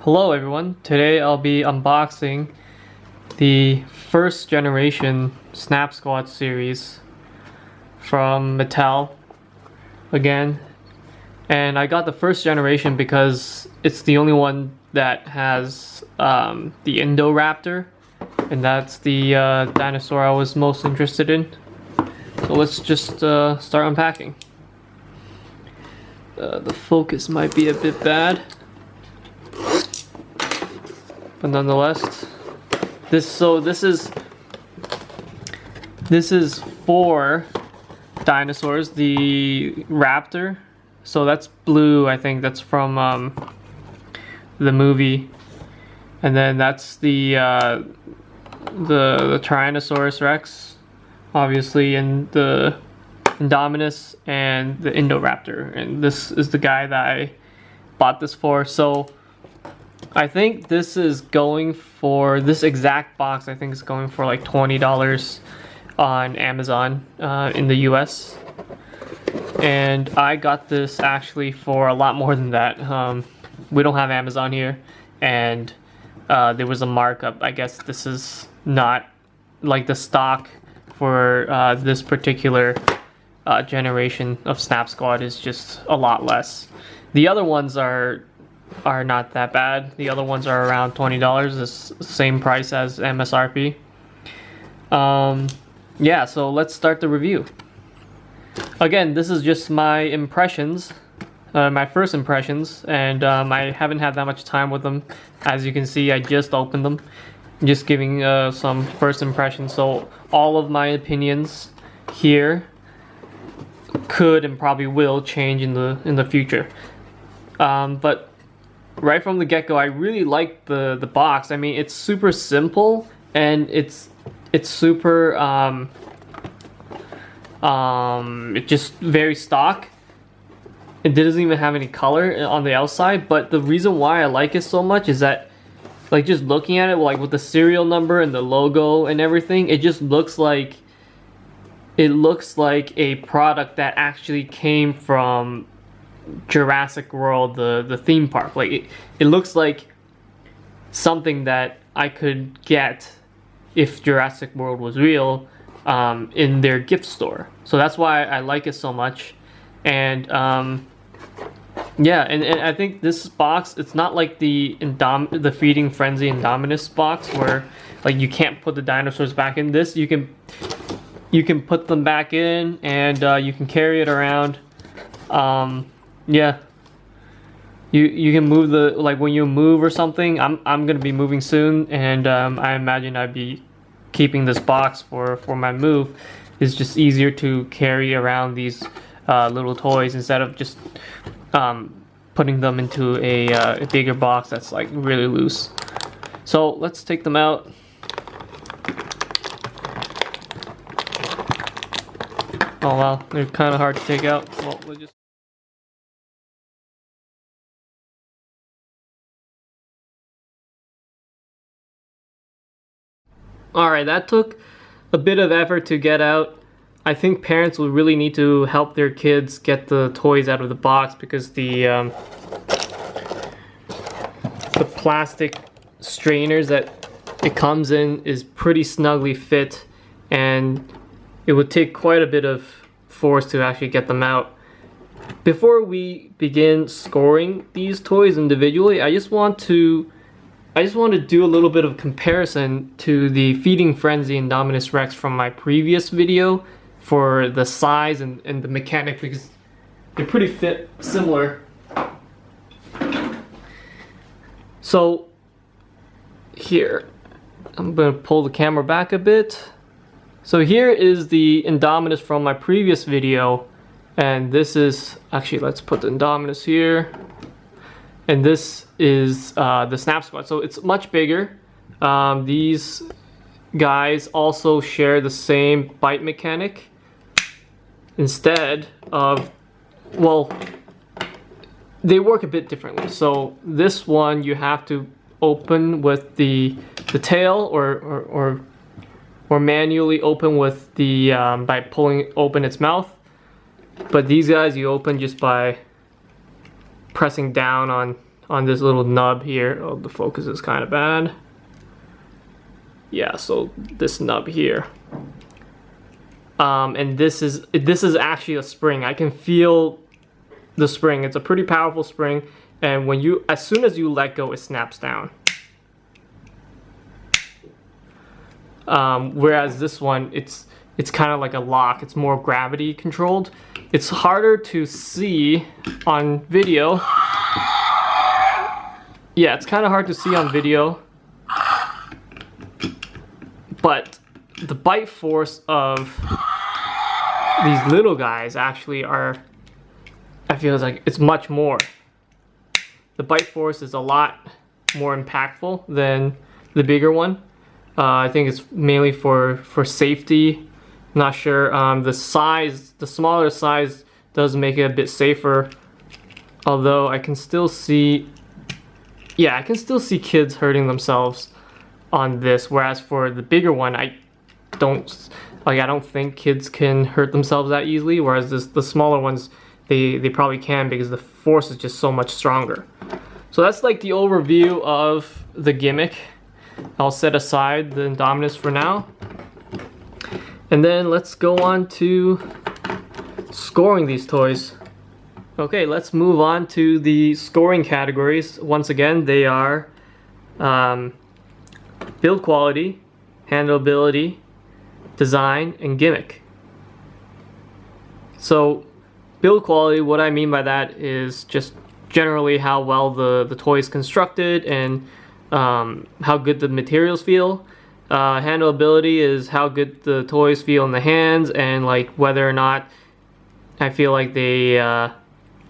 Hello everyone, today I'll be unboxing the first generation Snap Squad series from Mattel again. And I got the first generation because it's the only one that has the Indoraptor, and that's the dinosaur I was most interested in. So let's just start unpacking. The focus might be a bit bad, but nonetheless, this is 4 dinosaurs. The raptor, so that's blue. I think that's from the movie, and then that's the Tyrannosaurus Rex, obviously, and the Indominus and the Indoraptor. And this is the guy that I bought this for. So I think this is going for, this exact box I think is going for like $20 on Amazon in the US. And I got this actually for a lot more than that. We don't have Amazon here, and there was a markup. I guess this is not like the stock for this particular generation of Snap Squad is just a lot less. The other ones are not that bad. The other ones are around $20, the same price as MSRP. Yeah, so let's start the review. Again, this is just my impressions, my first impressions, and I haven't had that much time with them. As you can see, I just opened them. I'm just giving some first impressions, so all of my opinions here could and probably will change in the future. But right from the get-go, I really like the box. I mean, it's super simple, and it's super it's just very stock. It doesn't even have any color on the outside, but the reason why I like it so much is that, like, just looking at it, like with the serial number and the logo and everything, it just looks like a product that actually came from Jurassic World, the theme park. Like it looks like something that I could get if Jurassic World was real in their gift store. So that's why I like it so much. And yeah, and I think this box, it's not like the Feeding Frenzy Indominus box where like you can't put the dinosaurs back in. This you can put them back in, and you can carry it around. Yeah, you can move the, like when you move or something. I'm gonna be moving soon, and I imagine I'd be keeping this box for my move. It's just easier to carry around these little toys instead of just putting them into a bigger box that's like really loose. So let's take them out. Oh wow, they're kind of hard to take out. Well, we'll just... Alright, that took a bit of effort to get out. I think parents will really need to help their kids get the toys out of the box, because the plastic strainers that it comes in is pretty snugly fit, and it would take quite a bit of force to actually get them out. Before we begin scoring these toys individually, I just want to do a little bit of comparison to the Feeding Frenzy Indominus Rex from my previous video for the size and the mechanic, because they're pretty similar. So here, I'm gonna pull the camera back a bit. So here is the Indominus from my previous video, and this is, actually let's put the Indominus here, and this is the Snap Squad. So it's much bigger. These guys also share the same bite mechanic, instead of, well, they work a bit differently. So this one you have to open with the tail, or manually open with the by pulling open its mouth. But these guys you open just by pressing down on on this little nub here. Oh, the focus is kind of bad. Yeah, so this nub here. And this is actually a spring. I can feel the spring. It's a pretty powerful spring, and as soon as you let go, it snaps down. Whereas this one, it's kind of like a lock. It's more gravity controlled. It's harder to see on video. Yeah, it's kind of hard to see on video, but the bite force of these little guys actually I feel like it's much more. The bite force is a lot more impactful than the bigger one. I think it's mainly for safety. Not sure. The smaller size does make it a bit safer. Although I can still see, yeah, I can still see kids hurting themselves on this. Whereas for the bigger one, I don't think kids can hurt themselves that easily. Whereas the smaller ones, they probably can, because the force is just so much stronger. So that's like the overview of the Gimmick. I'll set aside the Indominus for now. And then let's go on to scoring these toys. Okay, let's move on to the scoring categories. Once again, they are build quality, handleability, design, and gimmick. So build quality, what I mean by that is just generally how well the toy is constructed and how good the materials feel. Handleability is how good the toys feel in the hands, and like whether or not I feel like they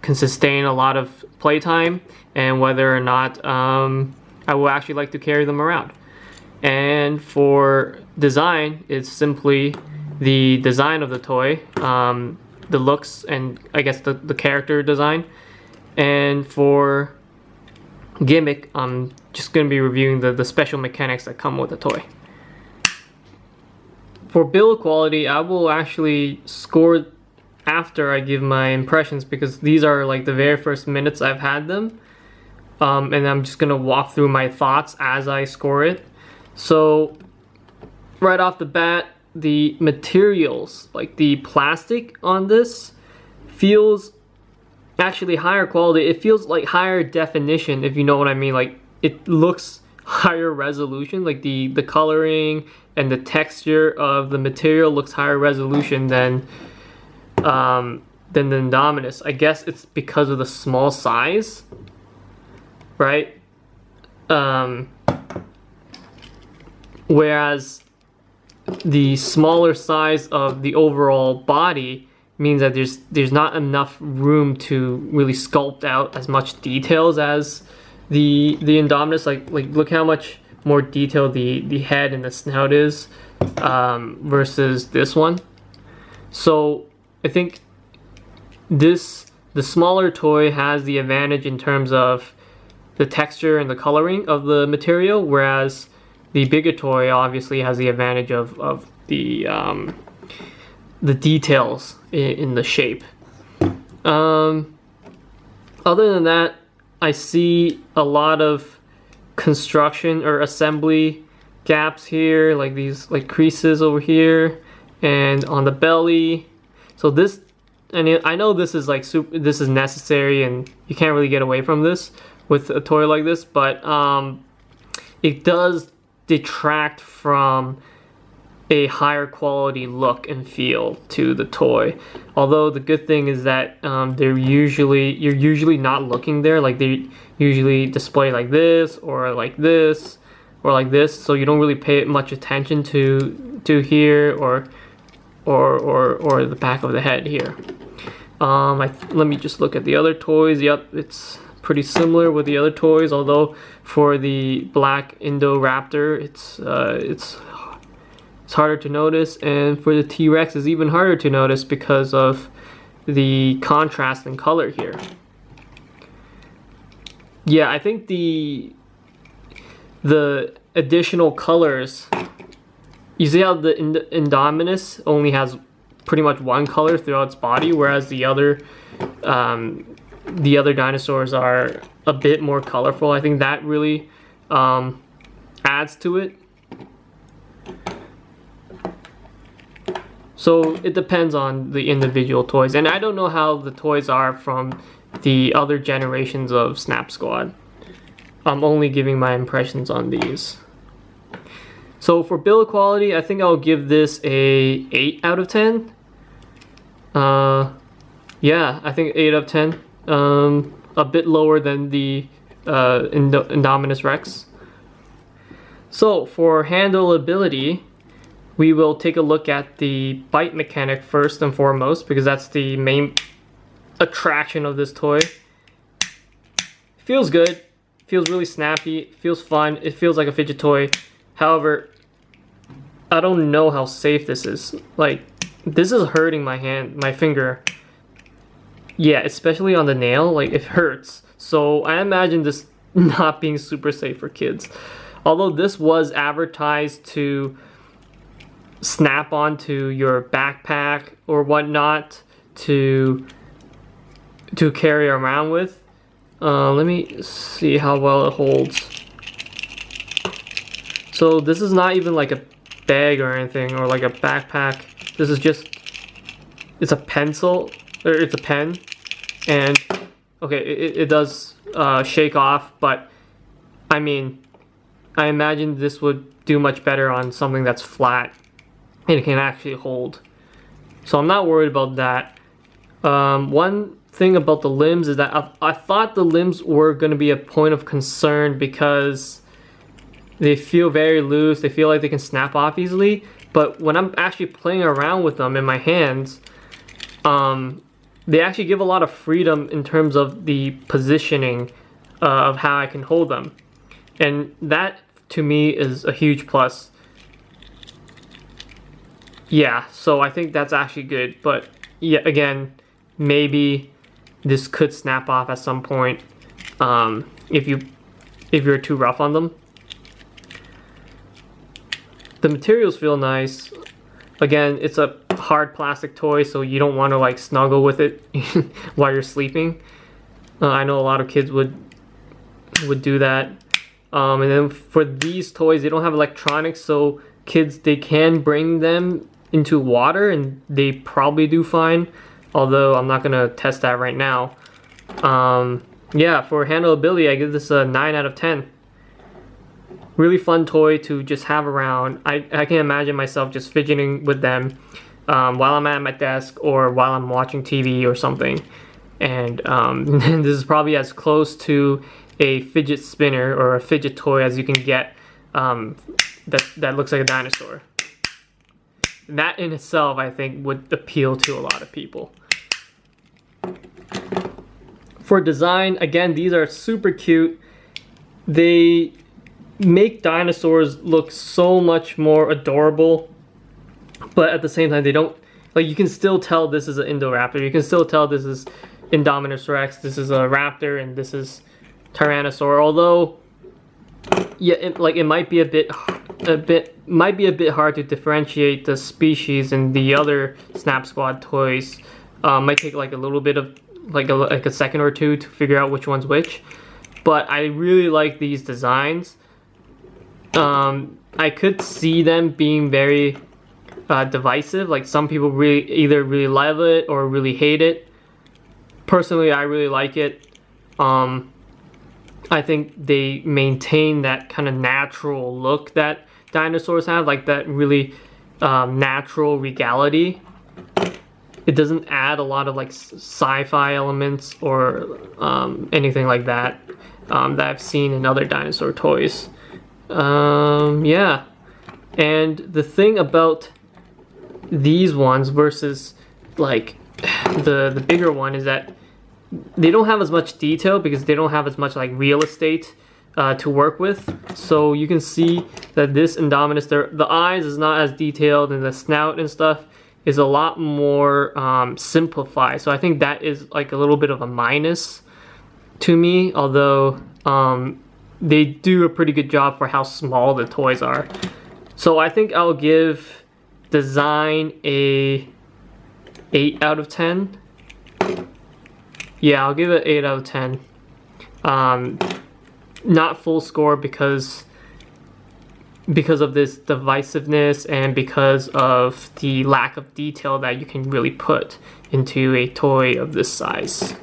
can sustain a lot of playtime, and whether or not I will actually like to carry them around. And for design, it's simply the design of the toy, the looks, and I guess the character design. And for gimmick, I'm just going to be reviewing the special mechanics that come with the toy. For build quality, I will actually score after I give my impressions, because these are like the very first minutes I've had them. And I'm just going to walk through my thoughts as I score it. So right off the bat, the materials, like the plastic on this, feels actually higher quality. It feels like higher definition, if you know what I mean. Like it looks higher resolution, like the coloring and the texture of the material looks higher resolution than the Indominus. I guess it's because of the small size, right? Whereas the smaller size of the overall body means that there's not enough room to really sculpt out as much details as the Indominus. Like look how much more detailed the head and the snout is versus this one. So I think the smaller toy has the advantage in terms of the texture and the coloring of the material, whereas the bigger toy obviously has the advantage of the details in the shape. Other than that, I see a lot of construction or assembly gaps here, like these like creases over here and on the belly. So this, and I know this is like this is necessary and you can't really get away from this with a toy like this, but it does detract from a higher quality look and feel to the toy. Although the good thing is that you're usually not looking there. Like they usually display like this or like this or like this, so you don't really pay much attention to here or the back of the head here. Let me just look at the other toys. Yep, it's pretty similar with the other toys, although for the black Indoraptor, it's harder to notice, and for the T-Rex it's even harder to notice because of the contrast in color here. Yeah, I think the additional colors, you see how the Indominus only has pretty much one color throughout its body, whereas the other dinosaurs are a bit more colorful. I think that really adds to it. So it depends on the individual toys, and I don't know how the toys are from the other generations of Snap Squad. I'm only giving my impressions on these. So for build quality, I think I'll give this a 8 out of 10. Yeah, I think 8 out of 10. A bit lower than the Indominus Rex. So for handleability, we will take a look at the bite mechanic first and foremost, because that's the main attraction of this toy. Feels good, feels really snappy, feels fun, it feels like a fidget toy. However, I don't know how safe this is. Like, this is hurting my hand, my finger. Yeah, especially on the nail, like it hurts. So I imagine this not being super safe for kids. Although this was advertised to snap onto your backpack or whatnot to carry around with. Let me see how well it holds. So this is not even like a bag or anything, or like a backpack. This is just, it's a pencil, or it's a pen, and okay, it does shake off, but I mean, I imagine this would do much better on something that's flat and it can actually hold. So I'm not worried about that. One thing about the limbs is that I thought the limbs were going to be a point of concern because they feel very loose, they feel like they can snap off easily, but when I'm actually playing around with them in my hands, they actually give a lot of freedom in terms of the positioning of how I can hold them. And that, to me, is a huge plus. Yeah, so I think that's actually good, but yeah, again, maybe this could snap off at some point if you're too rough on them. The materials feel nice. Again, it's a hard plastic toy, so you don't want to like snuggle with it while you're sleeping. I know a lot of kids would do that. And then for these toys, they don't have electronics, so kids, they can bring them into water and they probably do fine, although I'm not gonna test that right now. Yeah, for handleability, I give this a 9 out of 10. Really fun toy to just have around. I can imagine myself just fidgeting with them while I'm at my desk or while I'm watching TV or something. And this is probably as close to a fidget spinner or a fidget toy as you can get that looks like a dinosaur. That in itself, I think, would appeal to a lot of people. For design, again, these are super cute. They make dinosaurs look so much more adorable, but at the same time, they don't, like, you can still tell this is an Indoraptor. You can still tell this is Indominus Rex, this is a raptor, and this is Tyrannosaur. Although, yeah, it might be a bit hard to differentiate the species in the other Snap Squad toys. Might take like a little bit of like a second or two to figure out which one's which. But I really like these designs. I could see them being very divisive. Like, some people either really love it or really hate it. Personally, I really like it. I think they maintain that kind of natural look that dinosaurs have, like that really natural regality. It doesn't add a lot of like sci-fi elements or anything like that that I've seen in other dinosaur toys. Yeah, and the thing about these ones versus like the bigger one is that they don't have as much detail because they don't have as much like real estate to work with. So you can see that this Indominus, the eyes is not as detailed, and the snout and stuff is a lot more simplified. So I think that is like a little bit of a minus to me, although they do a pretty good job for how small the toys are. So I think I'll give design a 8 out of 10. Yeah, I'll give it 8 out of 10. Not full score because of this divisiveness and because of the lack of detail that you can really put into a toy of this size.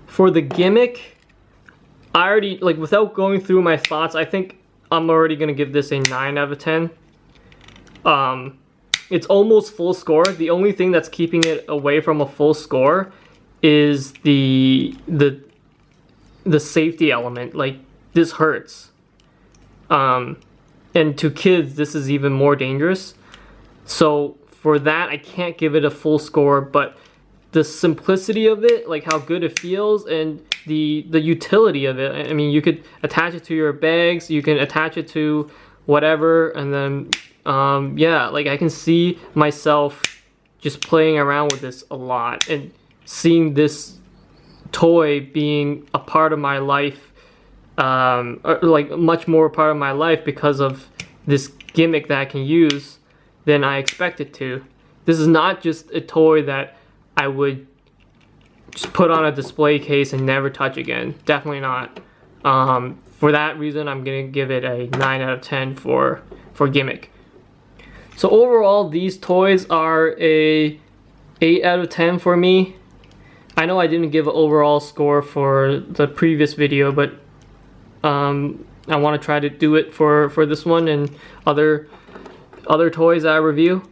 For the Gimmick, I already, like, without going through my thoughts, I think I'm already gonna give this a 9 out of 10. It's almost full score. The only thing that's keeping it away from a full score is the safety element. Like, this hurts. And to kids, this is even more dangerous. So for that, I can't give it a full score, but the simplicity of it, like how good it feels, and the utility of it. I mean, you could attach it to your bags, you can attach it to whatever, and then yeah, like I can see myself just playing around with this a lot and seeing this toy being a part of my life, or like much more part of my life because of this gimmick that I can use than I expected to. This is not just a toy that I would just put on a display case and never touch again. Definitely not. For that reason, I'm gonna give it a 9 out of 10 for Gimmick. So overall, these toys are a 8 out of 10 for me. I know I didn't give an overall score for the previous video, but I want to try to do it for this one and other toys I review.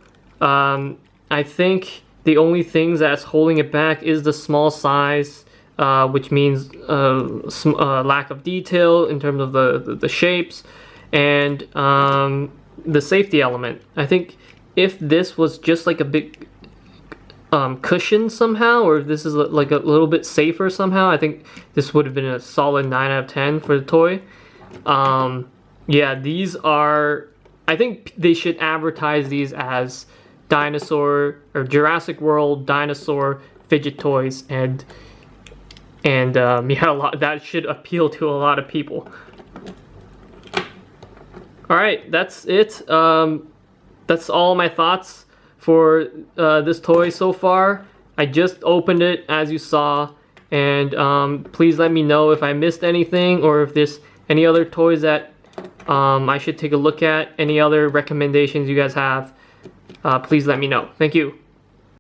I think the only things that's holding it back is the small size, which means lack of detail in terms of the shapes, and the safety element. I think if this was just like a big cushion somehow, or if this is like a little bit safer somehow, I think this would have been a solid 9 out of 10 for the toy. Yeah, these are, I think they should advertise these as dinosaur or Jurassic World dinosaur fidget toys, and yeah, that should appeal to a lot of people. Alright, that's it. That's all my thoughts for this toy so far. I just opened it, as you saw, and please let me know if I missed anything, or if there's any other toys that I should take a look at. Any other recommendations you guys have, please let me know. Thank you.